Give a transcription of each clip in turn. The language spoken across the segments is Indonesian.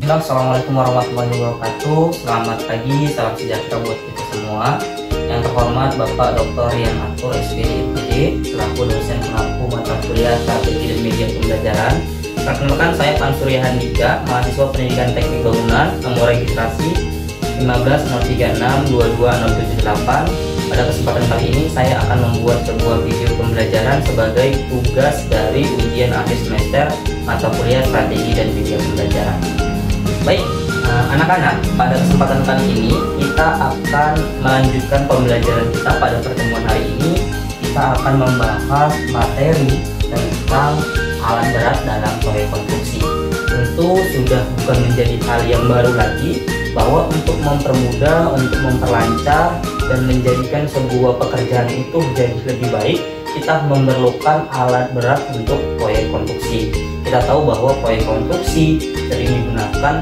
Assalamualaikum warahmatullahi wabarakatuh. Selamat pagi, salam sejahtera buat kita semua. Yang terhormat Bapak Dr. Rian Atur SPD MPD selaku dosen pengampu mata kuliah Strategi dan Media Pembelajaran. Perkenalkan, saya Pan Surya Handika, mahasiswa Pendidikan Teknik Bangunan, nomor registrasi 1503622078. Pada kesempatan kali ini saya akan membuat sebuah video pembelajaran sebagai tugas dari ujian akhir semester mata kuliah Strategi dan Media Pembelajaran. Baik, anak-anak, pada kesempatan kali ini kita akan melanjutkan pembelajaran kita. Pada pertemuan hari ini kita akan membahas materi tentang alat berat dalam proyek konstruksi. Tentu sudah bukan menjadi hal yang baru lagi bahwa untuk mempermudah, untuk memperlancar dan menjadikan sebuah pekerjaan itu jadi lebih baik, kita memerlukan alat berat untuk proyek konstruksi. Kita tahu bahwa proyek konstruksi sering digunakan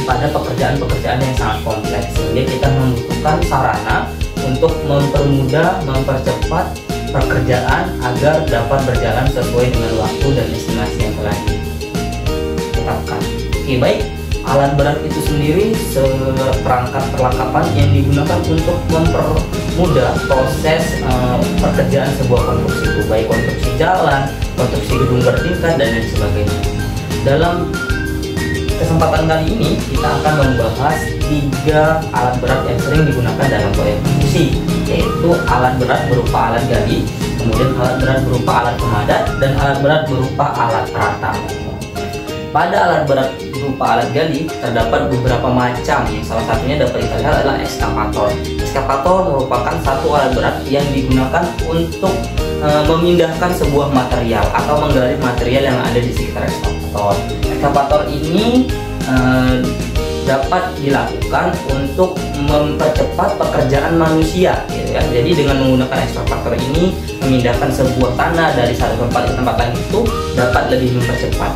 pada pekerjaan-pekerjaan yang sangat kompleks, sehingga kita membutuhkan sarana untuk mempermudah, mempercepat pekerjaan agar dapat berjalan sesuai dengan waktu dan estimasi yang telah ditetapkan. Oke, baik. Alat berat itu sendiri seperangkat perlengkapan yang digunakan untuk mempermudah proses pekerjaan sebuah konstruksi itu, baik konstruksi jalan, konstruksi gedung bertingkat, dan lain sebagainya. Dalam kesempatan kali ini kita akan membahas 3 alat berat yang sering digunakan dalam proyek konstruksi, yaitu alat berat berupa alat gali, kemudian alat berat berupa alat pemadat, dan alat berat berupa alat rata. Pada alat berat berupa alat gali terdapat beberapa macam, yang salah satunya dapat kita lihat adalah ekskavator. Ekskavator merupakan satu alat berat yang digunakan untuk memindahkan sebuah material atau menggali material yang ada di sekitar ekskavator. Ekskavator ini dapat dilakukan untuk mempercepat pekerjaan manusia, gitu ya. Jadi dengan menggunakan ekskavator ini memindahkan sebuah tanah dari satu tempat ke tempat lain itu dapat lebih mempercepat.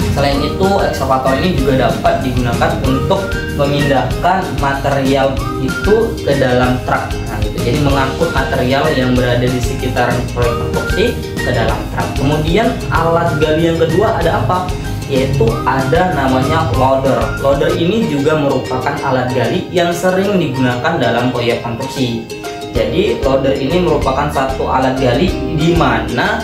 Selain itu, ekskavator ini juga dapat digunakan untuk memindahkan material itu ke dalam truk. Nah, gitu. Jadi mengangkut material yang berada di sekitar proyek konstruksi ke dalam truk. Kemudian alat gali yang kedua ada apa? Yaitu ada namanya loader. Loader ini juga merupakan alat gali yang sering digunakan dalam proyek konstruksi. Jadi loader ini merupakan satu alat gali di mana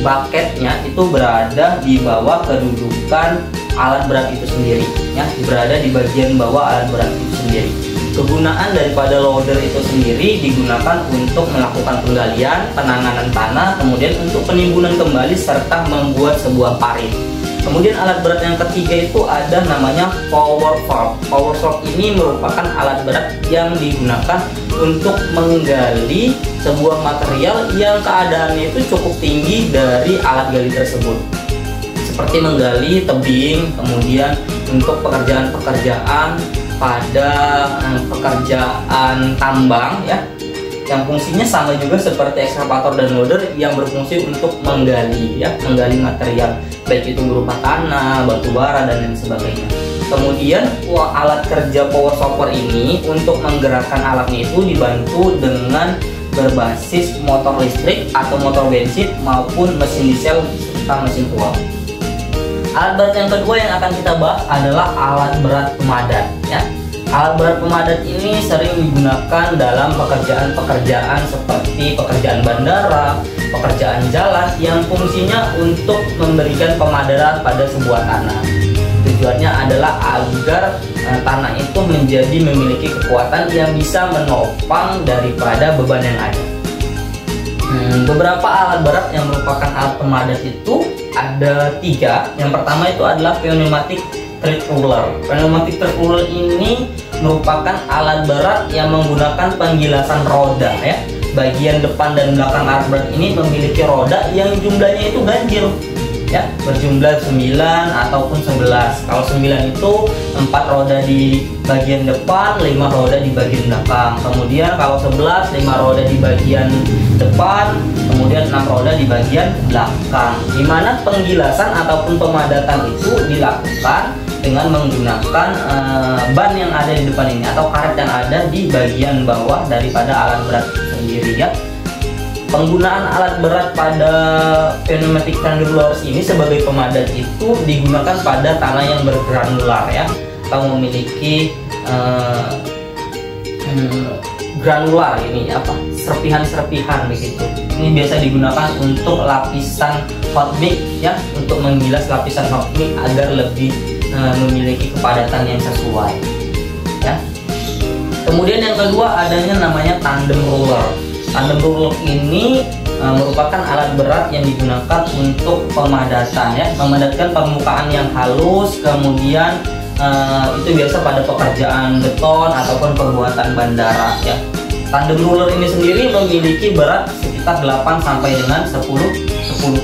bucketnya itu berada di bawah kedudukan alat berat itu sendiri, ya, berada di bagian bawah alat berat itu sendiri. Kegunaan daripada loader itu sendiri digunakan untuk melakukan penggalian, penanganan tanah, kemudian untuk penimbunan kembali serta membuat sebuah parit. Kemudian alat berat yang ketiga itu ada namanya power fork. Power fork ini merupakan alat berat yang digunakan untuk menggali sebuah material yang keadaannya itu cukup tinggi dari alat gali tersebut, seperti menggali tebing, kemudian untuk pekerjaan-pekerjaan pada pekerjaan tambang, ya, yang fungsinya sama juga seperti ekskavator dan loader yang berfungsi untuk menggali, ya, menggali material baik itu berupa tanah, batu bara, dan lain sebagainya. Kemudian alat kerja power shopper ini untuk menggerakkan alatnya itu dibantu dengan berbasis motor listrik atau motor bensin maupun mesin diesel serta mesin uap. Alat berat yang kedua yang akan kita bahas adalah alat berat pemadat, ya. Alat berat pemadat ini sering digunakan dalam pekerjaan-pekerjaan seperti pekerjaan bandara, pekerjaan jalan yang fungsinya untuk memberikan pemadatan pada sebuah tanah. Tujuannya adalah agar tanah itu menjadi memiliki kekuatan yang bisa menopang daripada beban yang ada. Beberapa alat berat yang merupakan alat pemadat itu ada 3. Yang pertama itu adalah pneumatic tread roller. Pneumatic tread roller ini merupakan alat berat yang menggunakan penggilasan roda, ya. Bagian depan dan belakang alat berat ini memiliki roda yang jumlahnya itu ganjil, ya, berjumlah 9 ataupun 11. Kalau 9 itu 4 roda di bagian depan, 5 roda di bagian belakang. Kemudian kalau 11, 5 roda di bagian depan, kemudian 6 roda di bagian belakang. Di mana penggilasan ataupun pemadatan itu dilakukan dengan menggunakan ban yang ada di depan ini atau karet yang ada di bagian bawah daripada alat berat sendiri, ya. Penggunaan alat berat pada pneumatic tandem rollers ini sebagai pemadat itu digunakan pada tanah yang bergranular ya, atau memiliki granular, ini apa, serpihan-serpihan begitu. Ini biasa digunakan untuk lapisan hot mix ya, untuk menggilas lapisan hot mix agar lebih memiliki kepadatan yang sesuai ya. Kemudian yang kedua adanya namanya tandem roller. Tandem roller ini merupakan alat berat yang digunakan untuk pemadatan ya, memadatkan permukaan yang halus. Kemudian itu biasa pada pekerjaan beton ataupun pembuatan bandara ya. Tandem roller ini sendiri memiliki berat sekitar 8 sampai dengan 10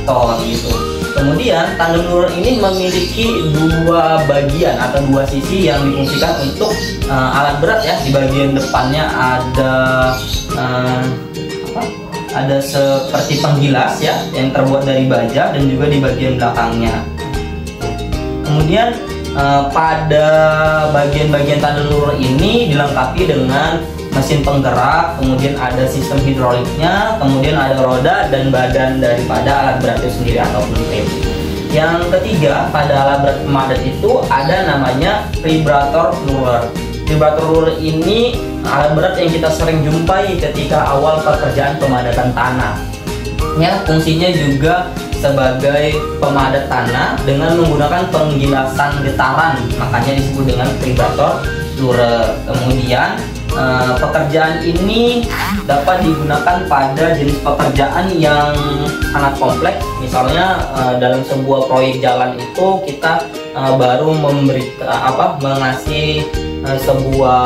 ton gitu. Kemudian tandem roller ini memiliki dua bagian atau dua sisi yang difungsikan untuk alat berat ya. Di bagian depannya ada seperti penggilas ya, yang terbuat dari baja, dan juga di bagian belakangnya. Kemudian pada bagian-bagian tandem roller ini dilengkapi dengan mesin penggerak, kemudian ada sistem hidroliknya, kemudian ada roda dan badan daripada alat berat itu sendiri ataupun rem. Yang ketiga, pada alat berat pemadat itu ada namanya vibrator roller. Vibrator roller ini alat berat yang kita sering jumpai ketika awal pekerjaan pemadatan tanah. Ya, fungsinya juga sebagai pemadat tanah dengan menggunakan penggilasan getaran, makanya disebut dengan vibrator roller. Kemudian pekerjaan ini dapat digunakan pada jenis pekerjaan yang sangat kompleks. Misalnya dalam sebuah proyek jalan itu kita baru mengasih sebuah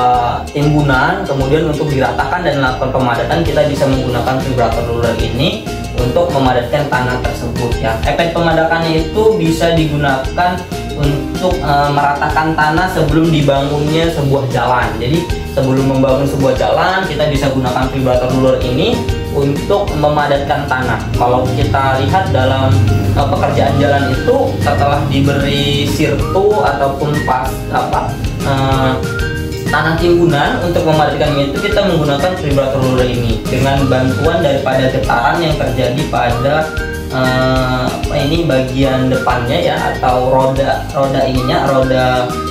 timbunan, kemudian untuk diratakan dan melakukan pemadatan kita bisa menggunakan vibrator roller ini untuk memadatkan tanah tersebut ya. Efek pemadatannya itu bisa digunakan untuk meratakan tanah sebelum dibangunnya sebuah jalan. Jadi sebelum membangun sebuah jalan kita bisa gunakan vibrator roller ini untuk memadatkan tanah. Kalau kita lihat dalam pekerjaan jalan itu, setelah diberi sirtu ataupun tanah timbunan untuk memadatkannya itu kita menggunakan vibrator roller ini dengan bantuan daripada getaran yang terjadi pada bagian depannya ya, atau roda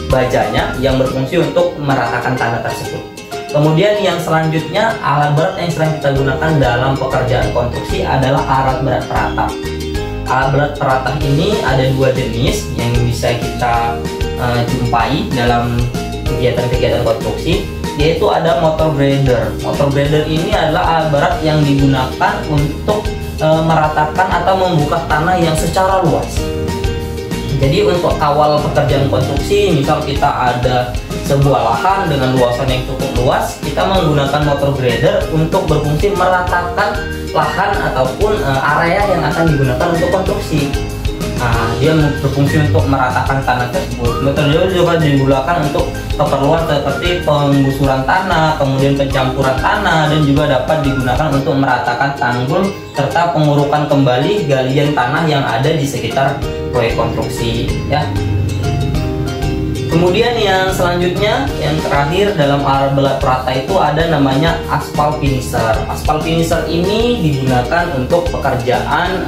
bajanya yang berfungsi untuk meratakan tanah tersebut. Kemudian yang selanjutnya, alat berat yang sering kita gunakan dalam pekerjaan konstruksi adalah alat berat peratap. Alat berat peratap ini ada dua jenis yang bisa kita jumpai dalam kegiatan-kegiatan konstruksi, yaitu ada motor grader. Motor grader ini adalah alat berat yang digunakan untuk meratakan atau membuka tanah yang secara luas. Jadi untuk awal pekerjaan konstruksi, misal kita ada sebuah lahan dengan luasan yang cukup luas, kita menggunakan motor grader untuk berfungsi meratakan lahan ataupun area yang akan digunakan untuk konstruksi. Nah, dia berfungsi untuk meratakan tanah tersebut. Motor grader juga digunakan untuk keperluan seperti penggusuran tanah, kemudian pencampuran tanah, dan juga dapat digunakan untuk meratakan tanggul serta pengurukan kembali galian tanah yang ada di sekitar proyek konstruksi ya. Kemudian yang selanjutnya, yang terakhir dalam alat berat perata itu ada namanya aspal finisher. Aspal finisher ini digunakan untuk pekerjaan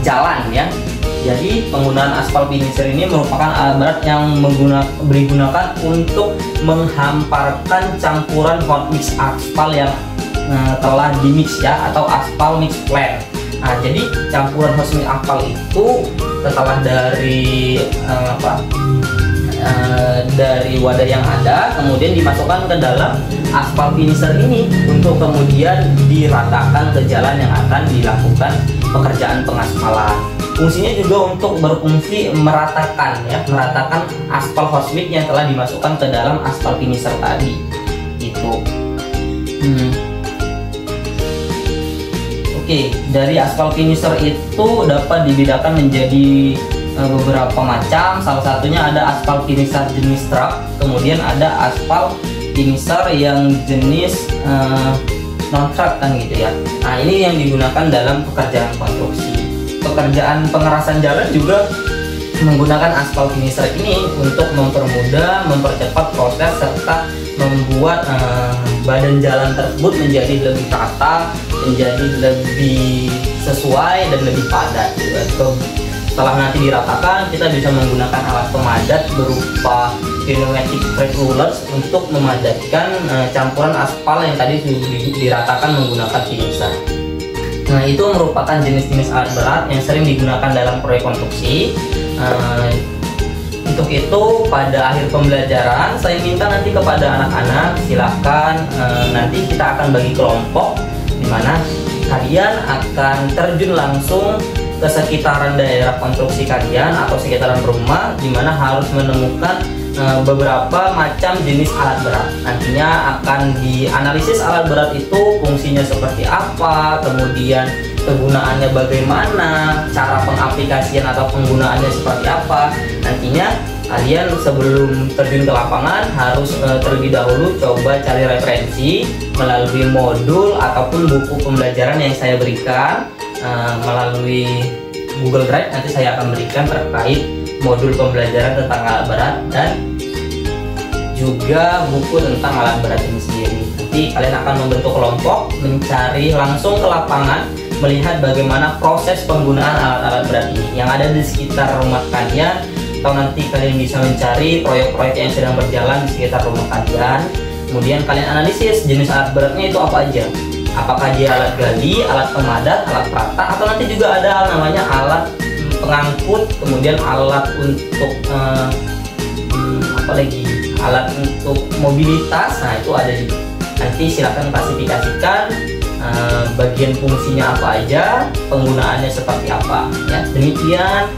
jalan ya. Jadi penggunaan aspal finisher ini merupakan alat berat yang digunakan untuk menghamparkan campuran hot mix aspal yang telah dimix ya, atau aspal mix flat. Nah, jadi campuran hot mix aspal itu setelah dari dari wadah yang ada, kemudian dimasukkan ke dalam aspal finisher ini untuk kemudian diratakan ke jalan yang akan dilakukan pekerjaan pengaspalan. Fungsinya juga untuk berfungsi meratakan aspal hot mix yang telah dimasukkan ke dalam aspal finisher tadi. Itu. Oke, dari aspal finisher itu dapat dibedakan menjadi beberapa macam. Salah satunya ada aspal finisher jenis truck, kemudian ada aspal finisher yang jenis non truck kan gitu ya. Nah, ini yang digunakan dalam pekerjaan konstruksi. Pekerjaan pengerasan jalan juga menggunakan aspal finisher ini untuk mempermudah, mempercepat proses serta membuat badan jalan tersebut menjadi lebih rata, menjadi lebih sesuai dan lebih padat gitu. Setelah nanti diratakan, kita bisa menggunakan alat pemadat berupa pneumatic brake rollers untuk memadatkan campuran aspal yang tadi diratakan menggunakan finisher. Nah, itu merupakan jenis-jenis alat berat yang sering digunakan dalam proyek konstruksi. Untuk itu, pada akhir pembelajaran saya minta nanti kepada anak-anak, silakan nanti kita akan bagi kelompok di mana kalian akan terjun langsung ke sekitaran daerah konstruksi kalian atau sekitaran rumah, di mana harus menemukan beberapa macam jenis alat berat. Nantinya akan dianalisis alat berat itu fungsinya seperti apa, kemudian kegunaannya bagaimana, cara pengaplikasian atau penggunaannya seperti apa. Nantinya kalian sebelum terjun ke lapangan harus terlebih dahulu coba cari referensi melalui modul ataupun buku pembelajaran yang saya berikan melalui Google Drive. Nanti saya akan berikan terkait modul pembelajaran tentang alat berat dan juga buku tentang alat berat ini sendiri. Nanti kalian akan membentuk kelompok, mencari langsung ke lapangan, melihat bagaimana proses penggunaan alat-alat berat ini yang ada di sekitar rumah kalian, atau nanti kalian bisa mencari proyek-proyek yang sedang berjalan di sekitar rumah kalian. Kemudian kalian analisis jenis alat beratnya itu apa aja. Apakah dia alat gali, alat pemadat, alat perata, atau nanti juga ada namanya alat pengangkut, kemudian alat untuk alat untuk mobilitas. Nah, itu ada juga. Nanti silakan klasifikasikan bagian fungsinya apa aja, penggunaannya seperti apa ya. Demikian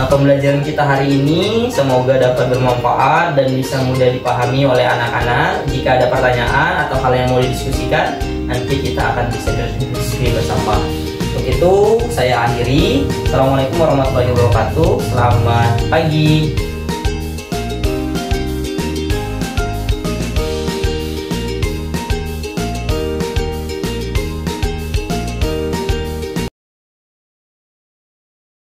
pembelajaran kita hari ini, semoga dapat bermanfaat dan bisa mudah dipahami oleh anak-anak. Jika ada pertanyaan atau hal yang mau didiskusikan, nanti kita akan bisa berdiskusi bersama. Untuk itu saya akhiri. Assalamualaikum warahmatullahi wabarakatuh. Selamat pagi.